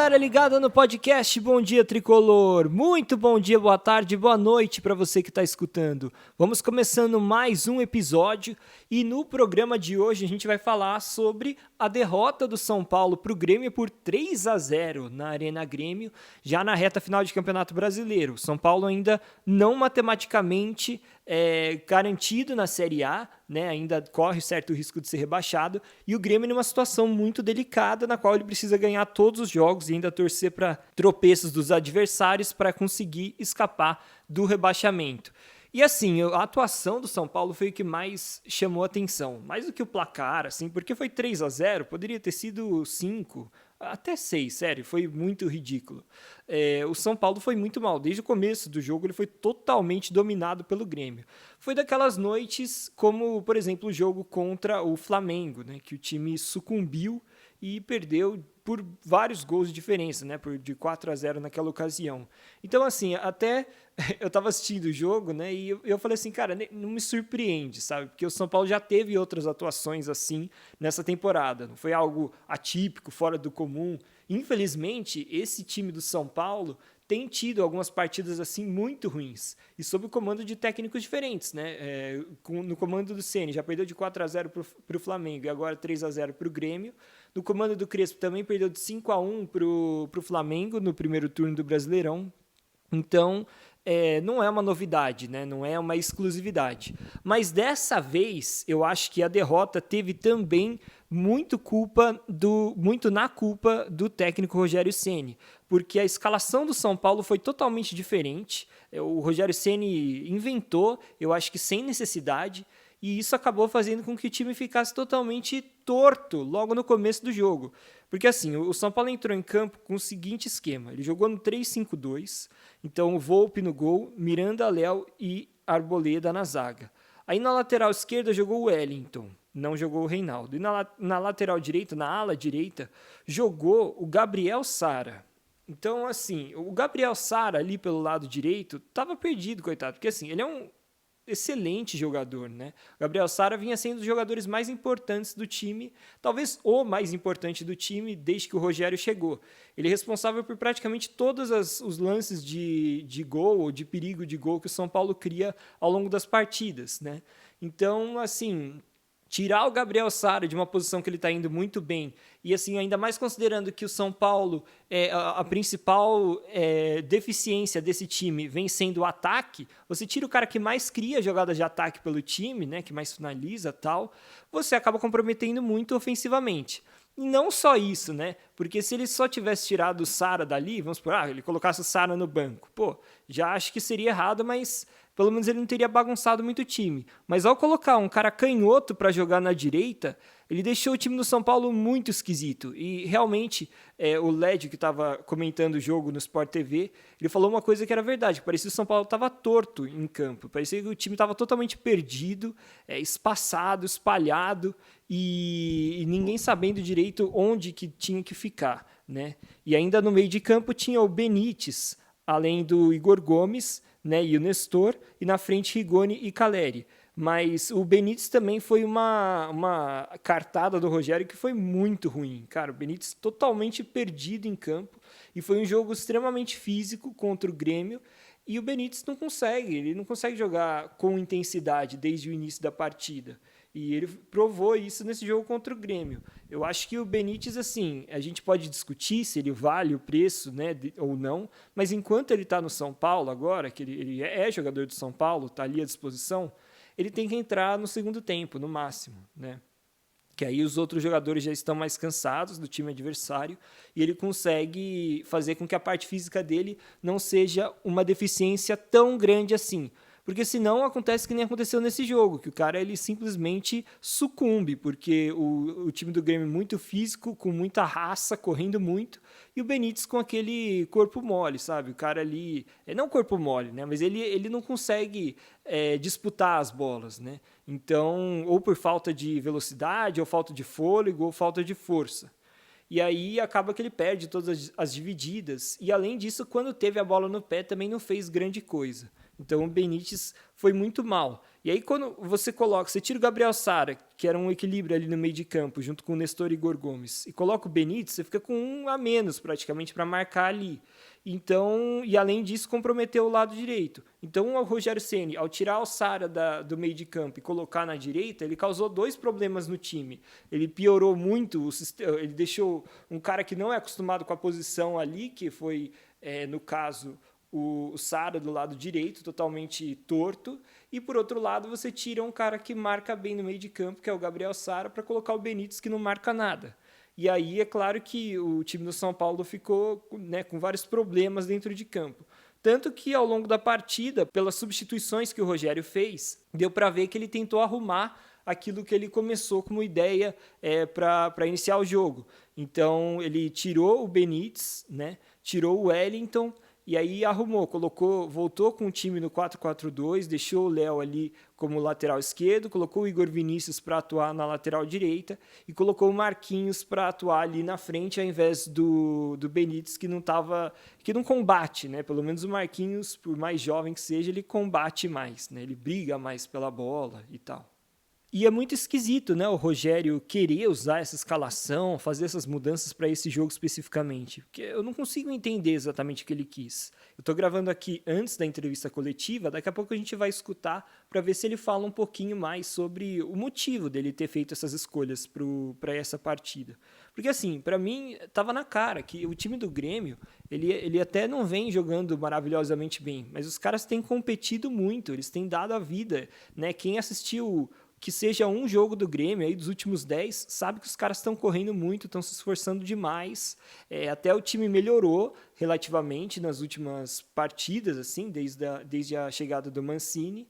galera ligada no podcast Bom Dia Tricolor. Muito bom dia, boa tarde, boa noite para você que está escutando. Vamos começando mais um episódio e no programa de hoje a gente vai falar sobre a derrota do São Paulo para o Grêmio por 3-0 na Arena Grêmio, já na reta final de Campeonato Brasileiro. O São Paulo ainda não matematicamente garantido na Série A, né? Ainda corre certo risco de ser rebaixado, e o Grêmio numa situação muito delicada, na qual ele precisa ganhar todos os jogos e ainda torcer para tropeços dos adversários para conseguir escapar do rebaixamento. E assim, a atuação do São Paulo foi o que mais chamou atenção, mais do que o placar, assim, porque foi 3-0, poderia ter sido 5, até 6, sério, foi muito ridículo. O São Paulo foi muito mal, desde o começo do jogo ele foi totalmente dominado pelo Grêmio. Foi daquelas noites como, por exemplo, o jogo contra o Flamengo, né, que o time sucumbiu e perdeu por vários gols de diferença, né, de 4-0 naquela ocasião. Então, assim, até eu estava assistindo o jogo, né, e eu falei assim, cara, não me surpreende, sabe, porque o São Paulo já teve outras atuações assim nessa temporada, não foi algo atípico, fora do comum. Infelizmente, esse time do São Paulo tem tido algumas partidas assim muito ruins, e sob o comando de técnicos diferentes, né? No comando do Ceni já perdeu de 4-0 para o Flamengo e agora 3-0 para o Grêmio. No comando do Crespo também perdeu de 5-1 para o Flamengo no primeiro turno do Brasileirão. Então, não é uma novidade, né? Não é uma exclusividade. Mas dessa vez, eu acho que a derrota teve também muito na culpa do técnico Rogério Ceni, porque a escalação do São Paulo foi totalmente diferente. O Rogério Ceni inventou, eu acho que sem necessidade, e isso acabou fazendo com que o time ficasse totalmente torto logo no começo do jogo. Porque assim, o São Paulo entrou em campo com o seguinte esquema: ele jogou no 3-5-2, então o Volpi no gol, Miranda, Léo e Arboleda na zaga. Aí na lateral esquerda jogou o Wellington, não jogou o Reinaldo. E na lateral direita, na ala direita, jogou o Gabriel Sara. Então, assim, o Gabriel Sara ali pelo lado direito estava perdido, coitado, porque assim, ele é um excelente jogador, né? O Gabriel Sara vinha sendo um dos jogadores mais importantes do time, talvez o mais importante do time desde que o Rogério chegou. Ele é responsável por praticamente todos os lances de gol ou de perigo de gol que o São Paulo cria ao longo das partidas, né? Então, assim, tirar o Gabriel Sara de uma posição que ele está indo muito bem, e assim, ainda mais considerando que o São Paulo, a principal deficiência desse time vem sendo o ataque, você tira o cara que mais cria jogadas de ataque pelo time, né, que mais finaliza e tal, você acaba comprometendo muito ofensivamente. E não só isso, né? Porque se ele só tivesse tirado o Sara dali, vamos supor, ele colocasse o Sara no banco, já acho que seria errado, mas pelo menos ele não teria bagunçado muito o time. Mas ao colocar um cara canhoto para jogar na direita, ele deixou o time do São Paulo muito esquisito. E realmente, o Lédio, que estava comentando o jogo no Sport TV, ele falou uma coisa que era verdade: parecia que o São Paulo estava torto em campo, parecia que o time estava totalmente perdido, espaçado, espalhado, e ninguém sabendo direito onde que tinha que ficar, né? E ainda no meio de campo tinha o Benítez, além do Igor Gomes, né, e o Nestor, e na frente Rigoni e Caleri. Mas o Benítez também foi uma cartada do Rogério que foi muito ruim. Cara, o Benítez totalmente perdido em campo, e foi um jogo extremamente físico contra o Grêmio, e o Benítez ele não consegue jogar com intensidade desde o início da partida. E ele provou isso nesse jogo contra o Grêmio. Eu acho que o Benítez, assim, a gente pode discutir se ele vale o preço, né, ou não, mas enquanto ele está no São Paulo agora, que ele é jogador do São Paulo, está ali à disposição, ele tem que entrar no segundo tempo, no máximo, né? Que aí os outros jogadores já estão mais cansados do time adversário e ele consegue fazer com que a parte física dele não seja uma deficiência tão grande assim. Porque senão acontece que nem aconteceu nesse jogo, que o cara ele simplesmente sucumbe, porque o time do Grêmio é muito físico, com muita raça, correndo muito, e o Benítez com aquele corpo mole, sabe? O cara ali, não corpo mole, né? Mas ele não consegue disputar as bolas, né? Então, ou por falta de velocidade, ou falta de fôlego, ou falta de força. E aí acaba que ele perde todas as divididas, e além disso, quando teve a bola no pé, também não fez grande coisa. Então o Benítez foi muito mal. E aí quando você tira o Gabriel Sara, que era um equilíbrio ali no meio de campo, junto com o Nestor e Igor Gomes, e coloca o Benítez, você fica com um a menos praticamente para marcar ali. Então, e além disso, comprometeu o lado direito. Então, o Rogério Ceni, ao tirar o Sara do meio de campo e colocar na direita, ele causou 2 problemas no time. Ele piorou muito o sistema, ele deixou um cara que não é acostumado com a posição ali, que foi, no caso, o Sara do lado direito, totalmente torto, e por outro lado você tira um cara que marca bem no meio de campo, que é o Gabriel Sara, para colocar o Benítez, que não marca nada. E aí é claro que o time do São Paulo ficou, né, com vários problemas dentro de campo. Tanto que ao longo da partida, pelas substituições que o Rogério fez, deu para ver que ele tentou arrumar aquilo que ele começou como ideia para iniciar o jogo. Então ele tirou o Benítez, né, tirou o Wellington, e aí arrumou, voltou com o time no 4-4-2, deixou o Léo ali como lateral esquerdo, colocou o Igor Vinícius para atuar na lateral direita e colocou o Marquinhos para atuar ali na frente, ao invés do Benítez, que não combate, né? Pelo menos o Marquinhos, por mais jovem que seja, ele combate mais, né? Ele briga mais pela bola e tal. E é muito esquisito, né, o Rogério querer usar essa escalação, fazer essas mudanças para esse jogo especificamente, porque eu não consigo entender exatamente o que ele quis. Eu estou gravando aqui antes da entrevista coletiva, daqui a pouco a gente vai escutar para ver se ele fala um pouquinho mais sobre o motivo dele ter feito essas escolhas para essa partida. Porque assim, para mim, estava na cara que o time do Grêmio, ele até não vem jogando maravilhosamente bem, mas os caras têm competido muito, eles têm dado a vida, né? Quem assistiu que seja um jogo do Grêmio aí dos últimos 10, sabe que os caras estão correndo muito, estão se esforçando demais. Até o time melhorou relativamente nas últimas partidas, assim, desde a chegada do Mancini.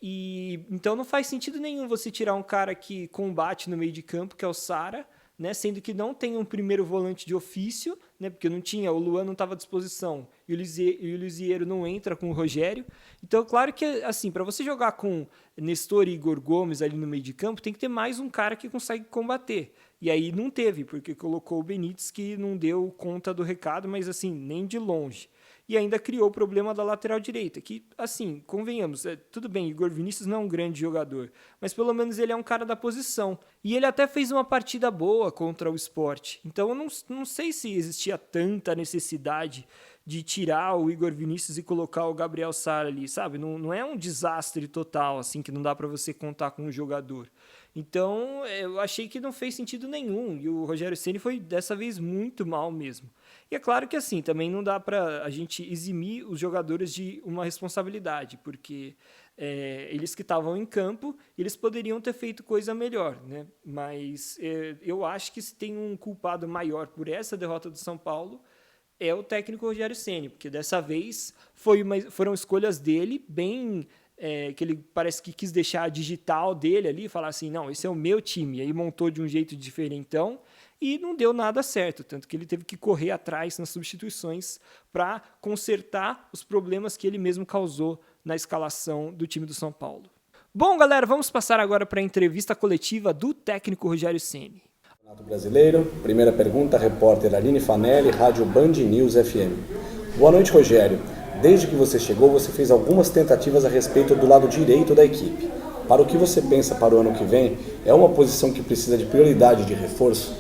E então não faz sentido nenhum você tirar um cara que combate no meio de campo, que é o Sara, né, sendo que não tem um primeiro volante de ofício, né, porque o Luan não estava à disposição e o Lisieiro não entra com o Rogério. Então, claro que, assim, para você jogar com Nestor e Igor Gomes ali no meio de campo, tem que ter mais um cara que consegue combater. E aí não teve, porque colocou o Benítez, que não deu conta do recado, mas assim, nem de longe. E ainda criou o problema da lateral direita, que, assim, convenhamos, tudo bem, Igor Vinícius não é um grande jogador, mas pelo menos ele é um cara da posição. E ele até fez uma partida boa contra o Sport. Então eu não sei se existia tanta necessidade de tirar o Igor Vinícius e colocar o Gabriel Sara ali, sabe? Não é um desastre total, assim, que não dá para você contar com um jogador. Então, eu achei que não fez sentido nenhum, e o Rogério Ceni foi, dessa vez, muito mal mesmo. E é claro que, assim, também não dá para a gente eximir os jogadores de uma responsabilidade, porque eles que estavam em campo, eles poderiam ter feito coisa melhor, né? Mas eu acho que se tem um culpado maior por essa derrota do São Paulo, é o técnico Rogério Ceni, porque dessa vez foram escolhas dele bem... que ele parece que quis deixar a digital dele ali, falar assim, não, esse é o meu time, e aí montou de um jeito diferentão, e não deu nada certo, tanto que ele teve que correr atrás nas substituições para consertar os problemas que ele mesmo causou na escalação do time do São Paulo. Bom, galera, vamos passar agora para a entrevista coletiva do técnico Rogério Ceni. Campeonato Brasileiro, primeira pergunta, repórter Aline Fanelli, Rádio Band News FM. Boa noite, Rogério. Desde que você chegou, você fez algumas tentativas a respeito do lado direito da equipe. Para o que você pensa para o ano que vem, é uma posição que precisa de prioridade de reforço?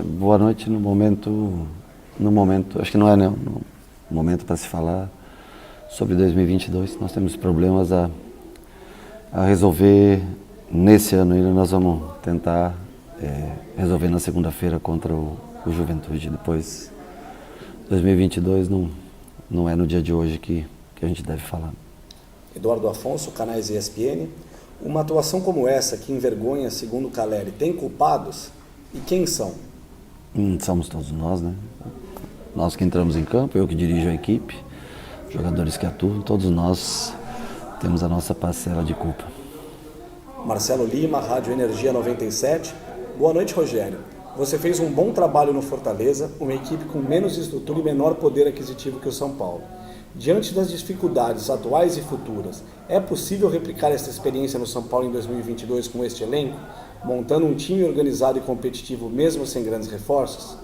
Boa noite. No momento, acho que não é no momento para se falar sobre 2022. Nós temos problemas a resolver nesse ano ainda. Nós vamos tentar resolver na segunda-feira contra o Juventude. Depois, 2022 não é no dia de hoje que a gente deve falar. Eduardo Afonso, canais ESPN. Uma atuação como essa, que envergonha, segundo Caleri, tem culpados? E quem são? Somos todos nós, né? Nós que entramos em campo, eu que dirijo a equipe, jogadores que atuam, todos nós temos a nossa parcela de culpa. Marcelo Lima, Rádio Energia 97. Boa noite, Rogério. Você fez um bom trabalho no Fortaleza, uma equipe com menos estrutura e menor poder aquisitivo que o São Paulo. Diante das dificuldades atuais e futuras, é possível replicar essa experiência no São Paulo em 2022 com este elenco, montando um time organizado e competitivo mesmo sem grandes reforços?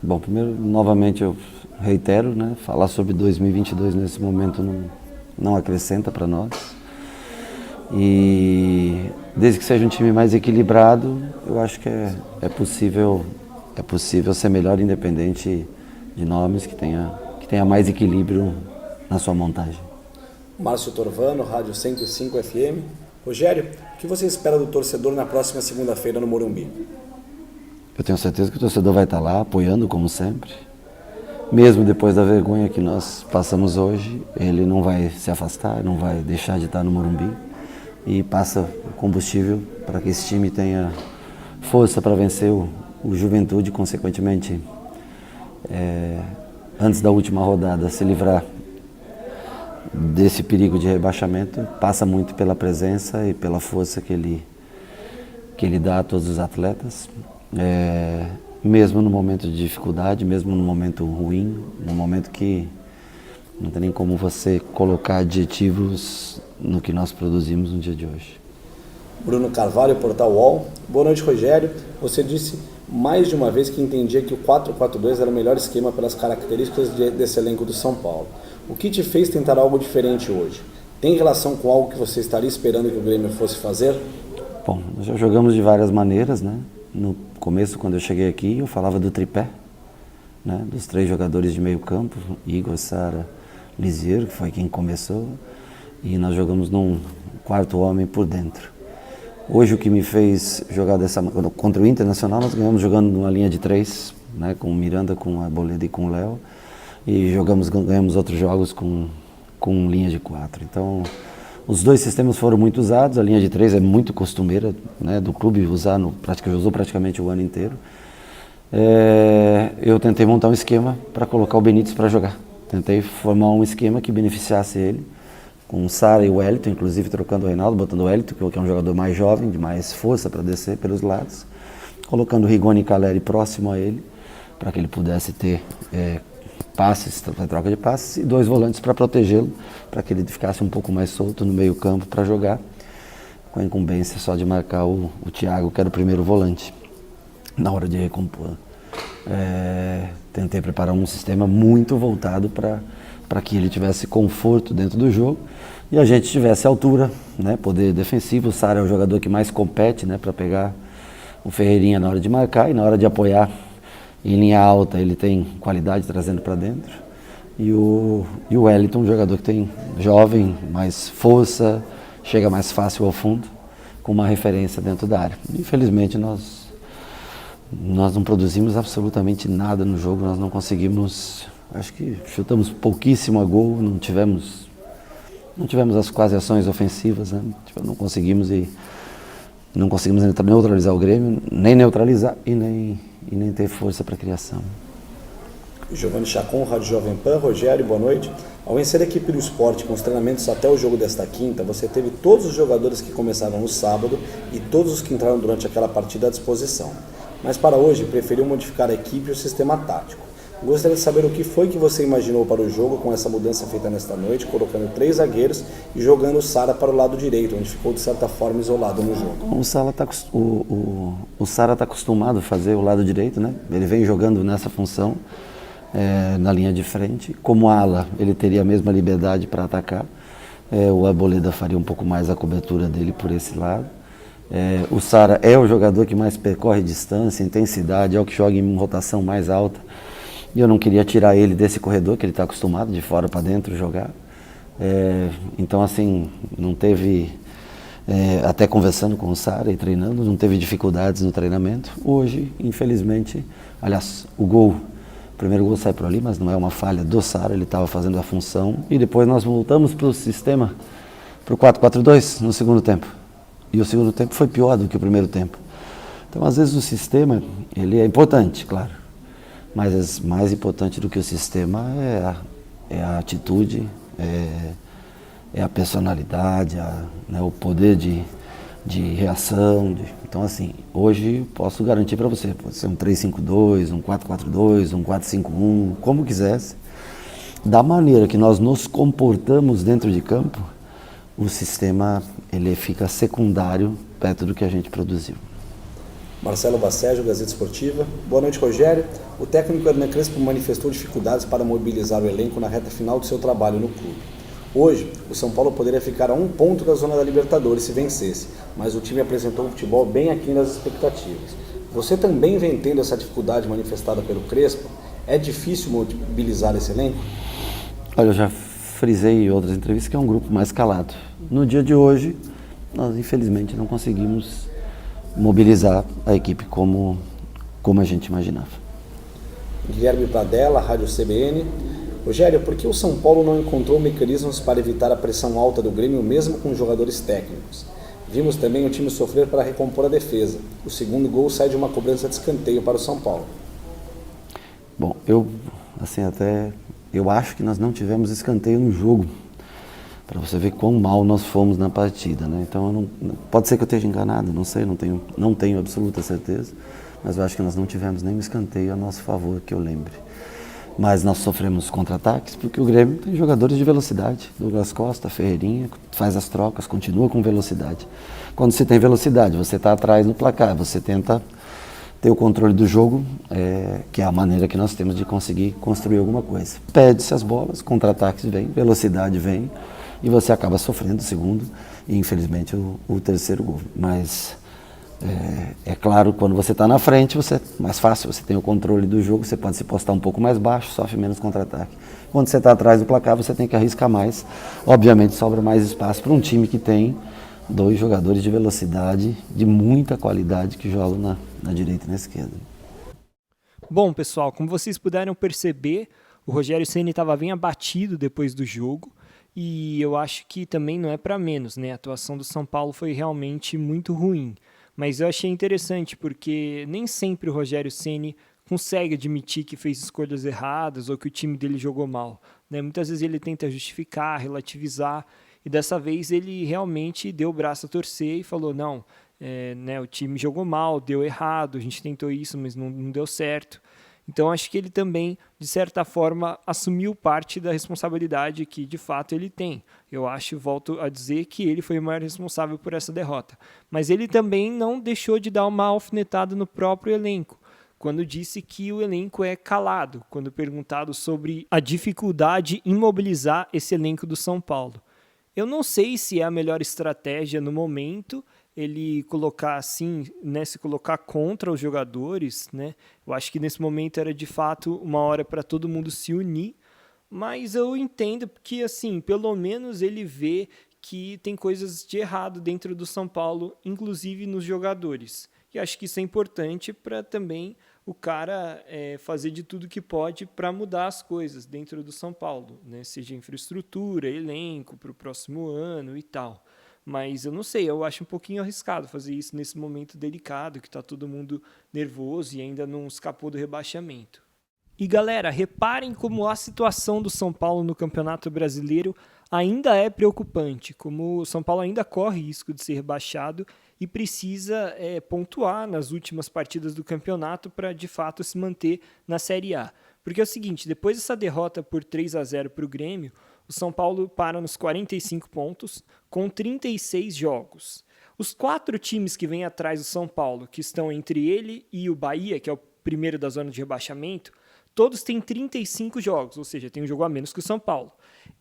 Bom, primeiro, novamente eu reitero, né, falar sobre 2022 nesse momento não acrescenta para nós. E desde que seja um time mais equilibrado, eu acho que é possível ser melhor, independente de nomes, que tenha mais equilíbrio na sua montagem. Márcio Torvano, Rádio 105 FM. Rogério, o que você espera do torcedor na próxima segunda-feira no Morumbi? Eu tenho certeza que o torcedor vai estar lá apoiando, como sempre. Mesmo depois da vergonha que nós passamos hoje, ele não vai se afastar, não vai deixar de estar no Morumbi. E passa o combustível para que esse time tenha força para vencer o Juventude, consequentemente, antes da última rodada, se livrar desse perigo de rebaixamento. Passa muito pela presença e pela força que ele dá a todos os atletas, mesmo no momento de dificuldade, mesmo no momento ruim, no momento que não tem nem como você colocar adjetivos no que nós produzimos no dia de hoje. Bruno Carvalho, Portal UOL. Boa noite, Rogério. Você disse mais de uma vez que entendia que o 4-4-2 era o melhor esquema pelas características desse elenco do São Paulo. O que te fez tentar algo diferente hoje? Tem relação com algo que você estaria esperando que o Grêmio fosse fazer? Bom, nós já jogamos de várias maneiras, né? No começo, quando eu cheguei aqui, eu falava do tripé, né? Dos 3 jogadores de meio campo, Igor, Sara, Lisiero, que foi quem começou, e nós jogamos num 4º homem por dentro. Hoje o que me fez jogar contra o Internacional, nós ganhamos jogando numa linha de 3, né? Com o Miranda, com a Arboleda e com o Léo, e ganhamos outros jogos com linha de 4. Então, os 2 sistemas foram muito usados. A linha de 3 é muito costumeira, né, do clube usou praticamente o ano inteiro. Eu tentei montar um esquema para colocar o Benítez para jogar. Tentei formar um esquema que beneficiasse ele, com o Sara e o Wellington, inclusive trocando o Reinaldo, botando o Wellington, que é um jogador mais jovem, de mais força para descer pelos lados, colocando o Rigoni e Caleri próximo a ele, para que ele pudesse ter passes, troca de passes, e 2 volantes para protegê-lo, para que ele ficasse um pouco mais solto no meio campo para jogar, com a incumbência só de marcar o Thiago, que era o primeiro volante, na hora de recompor. Tentei preparar um sistema muito voltado para que ele tivesse conforto dentro do jogo e a gente tivesse altura, né, poder defensivo. O Sara é o jogador que mais compete, né, para pegar o Ferreirinha na hora de marcar e na hora de apoiar em linha alta. Ele tem qualidade trazendo para dentro. E o Wellington, um jogador que tem jovem, mais força, chega mais fácil ao fundo, com uma referência dentro da área. Infelizmente nós não produzimos absolutamente nada no jogo, nós não conseguimos, acho que chutamos pouquíssimo a gol, não tivemos as quase ações ofensivas, né? Não conseguimos neutralizar o Grêmio, nem neutralizar e nem ter força para a criação. Giovanni Chacon, Rádio Jovem Pan. Rogério, boa noite. Ao vencer a equipe do Sport com os treinamentos até o jogo desta quinta, você teve todos os jogadores que começaram no sábado e todos os que entraram durante aquela partida à disposição. Mas para hoje, preferiu modificar a equipe e o sistema tático. Gostaria de saber o que foi que você imaginou para o jogo com essa mudança feita nesta noite, colocando 3 zagueiros e jogando o Sara para o lado direito, onde ficou de certa forma isolado no jogo. O Sara está acostumado a fazer o lado direito, né? Ele vem jogando nessa função na linha de frente. Como ala, ele teria a mesma liberdade para atacar. O Arboleda faria um pouco mais a cobertura dele por esse lado. O Sara é o jogador que mais percorre distância, intensidade, é o que joga em rotação mais alta. E eu não queria tirar ele desse corredor, que ele está acostumado de fora para dentro jogar. Então, assim, não teve, até conversando com o Sara e treinando, não teve dificuldades no treinamento. Hoje, infelizmente, aliás, o primeiro gol sai por ali, mas não é uma falha do Sara, ele estava fazendo a função. E depois nós voltamos para o sistema, para o 4-4-2 no segundo tempo. E o segundo tempo foi pior do que o primeiro tempo. Então, às vezes, o sistema, ele é importante, claro. Mas mais importante do que o sistema é a atitude, é a personalidade, né, o poder de reação. Então, assim, hoje posso garantir para você, pode ser um 3-5-2, um 4-4-2, um 4-5-1, como quisesse. Da maneira que nós nos comportamos dentro de campo, o sistema ele fica secundário perto do que a gente produziu. Marcelo Bacejo, Gazeta Esportiva. Boa noite, Rogério. O técnico Hernan Crespo manifestou dificuldades para mobilizar o elenco na reta final do seu trabalho no clube. Hoje, o São Paulo poderia ficar a 1 ponto da zona da Libertadores se vencesse, mas o time apresentou um futebol bem aquém das expectativas. Você também vem tendo essa dificuldade manifestada pelo Crespo? É difícil mobilizar esse elenco? Olha, eu já frisei em outras entrevistas que é um grupo mais calado. No dia de hoje, nós infelizmente não conseguimos mobilizar a equipe como a gente imaginava. Guilherme Pradella, Rádio CBN. Rogério, por que o São Paulo não encontrou mecanismos para evitar a pressão alta do Grêmio mesmo com jogadores técnicos? Vimos também o time sofrer para recompor a defesa. O segundo gol sai de uma cobrança de escanteio para o São Paulo. Bom, eu acho que nós não tivemos escanteio no jogo, para você ver quão mal nós fomos na partida, né? Então, pode ser que eu esteja enganado, não sei, não tenho absoluta certeza, mas eu acho que nós não tivemos nenhum escanteio a nosso favor, que eu lembre. Mas nós sofremos contra-ataques porque o Grêmio tem jogadores de velocidade. Douglas Costa, Ferreirinha, faz as trocas, continua com velocidade. Quando você tem velocidade, você está atrás no placar, você tenta ter o controle do jogo, que é a maneira que nós temos de conseguir construir alguma coisa. Perde-se as bolas, contra-ataques vem, velocidade vem, e você acaba sofrendo o segundo e infelizmente o terceiro gol. Mas é claro, quando você está na frente, é mais fácil, você tem o controle do jogo, você pode se postar um pouco mais baixo, sofre menos contra-ataque. Quando você está atrás do placar, você tem que arriscar mais. Obviamente sobra mais espaço para um time que tem 2 jogadores de velocidade, de muita qualidade, que jogam na direita e na esquerda. Bom, pessoal, como vocês puderam perceber, o Rogério Ceni estava bem abatido depois do jogo, e eu acho que também não é para menos, né? A atuação do São Paulo foi realmente muito ruim. Mas eu achei interessante porque nem sempre o Rogério Ceni consegue admitir que fez escolhas erradas ou que o time dele jogou mal, né? Muitas vezes ele tenta justificar, relativizar, e dessa vez ele realmente deu o braço a torcer e falou, não, né, o time jogou mal, deu errado, a gente tentou isso, mas não deu certo. Então acho que ele também, de certa forma, assumiu parte da responsabilidade que de fato ele tem. Eu acho, volto a dizer, que ele foi o maior responsável por essa derrota. Mas ele também não deixou de dar uma alfinetada no próprio elenco, quando disse que o elenco é calado, quando perguntado sobre a dificuldade em mobilizar esse elenco do São Paulo. Eu não sei se é a melhor estratégia no momento, ele colocar assim, né, se colocar contra os jogadores, né? Eu acho que nesse momento era de fato uma hora para todo mundo se unir, mas eu entendo que assim, pelo menos ele vê que tem coisas de errado dentro do São Paulo, inclusive nos jogadores. E acho que isso é importante para também o cara fazer de tudo que pode para mudar as coisas dentro do São Paulo, né? Seja infraestrutura, elenco para o próximo ano e tal. Mas eu não sei, eu acho um pouquinho arriscado fazer isso nesse momento delicado, que está todo mundo nervoso e ainda não escapou do rebaixamento. E galera, reparem como a situação do São Paulo no Campeonato Brasileiro ainda é preocupante, como o São Paulo ainda corre risco de ser rebaixado e precisa pontuar nas últimas partidas do campeonato para de fato se manter na Série A. Porque é o seguinte, depois dessa derrota por 3-0 para o Grêmio, o São Paulo para nos 45 pontos, com 36 jogos. Os 4 times que vêm atrás do São Paulo, que estão entre ele e o Bahia, que é o primeiro da zona de rebaixamento, todos têm 35 jogos, ou seja, tem um jogo a menos que o São Paulo.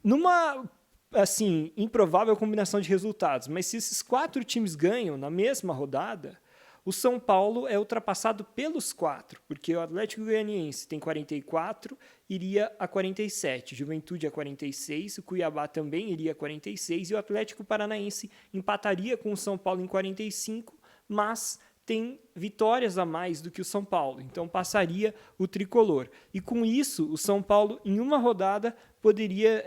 Numa, assim, improvável combinação de resultados, mas se esses 4 times ganham na mesma rodada, o São Paulo é ultrapassado pelos 4, porque o Atlético Goianiense tem 44, iria a 47, Juventude a 46, o Cuiabá também iria a 46 e o Atlético Paranaense empataria com o São Paulo em 45, mas tem vitórias a mais do que o São Paulo, então passaria o tricolor. E com isso, o São Paulo, em uma rodada, poderia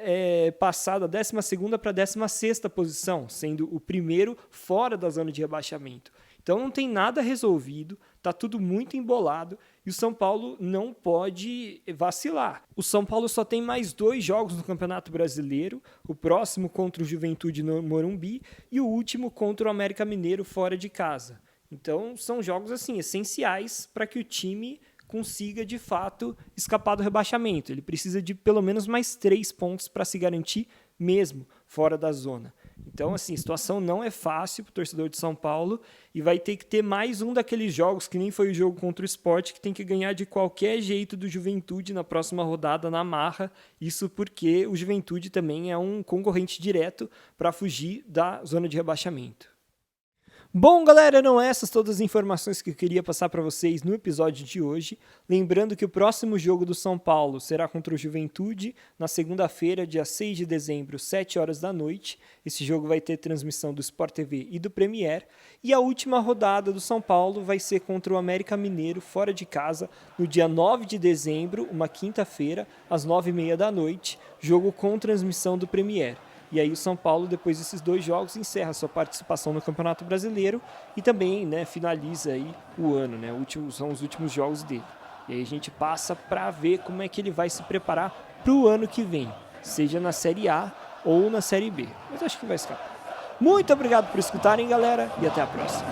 passar da 12ª para a 16ª posição, sendo o primeiro fora da zona de rebaixamento. Então não tem nada resolvido, está tudo muito embolado e o São Paulo não pode vacilar. O São Paulo só tem mais 2 jogos no Campeonato Brasileiro, o próximo contra o Juventude no Morumbi e o último contra o América Mineiro fora de casa. Então são jogos assim essenciais para que o time consiga de fato escapar do rebaixamento. Ele precisa de pelo menos mais 3 pontos para se garantir mesmo fora da zona. Então, assim, a situação não é fácil para o torcedor de São Paulo e vai ter que ter mais um daqueles jogos, que nem foi o jogo contra o Sport, que tem que ganhar de qualquer jeito do Juventude na próxima rodada na marra. Isso porque o Juventude também é um concorrente direto para fugir da zona de rebaixamento. Bom, galera, eram essas todas as informações que eu queria passar para vocês no episódio de hoje. Lembrando que o próximo jogo do São Paulo será contra o Juventude, na segunda-feira, dia 6 de dezembro, 7 horas da noite. Esse jogo vai ter transmissão do Sport TV e do Premier. E a última rodada do São Paulo vai ser contra o América Mineiro, fora de casa, no dia 9 de dezembro, uma quinta-feira, às 9h30 da noite. Jogo com transmissão do Premier. E aí o São Paulo, depois desses 2 jogos, encerra sua participação no Campeonato Brasileiro e também, né, finaliza aí o ano, né? São os últimos jogos dele. E aí a gente passa para ver como é que ele vai se preparar para o ano que vem, seja na Série A ou na Série B. Mas acho que vai escapar. Muito obrigado por escutarem, galera, e até a próxima.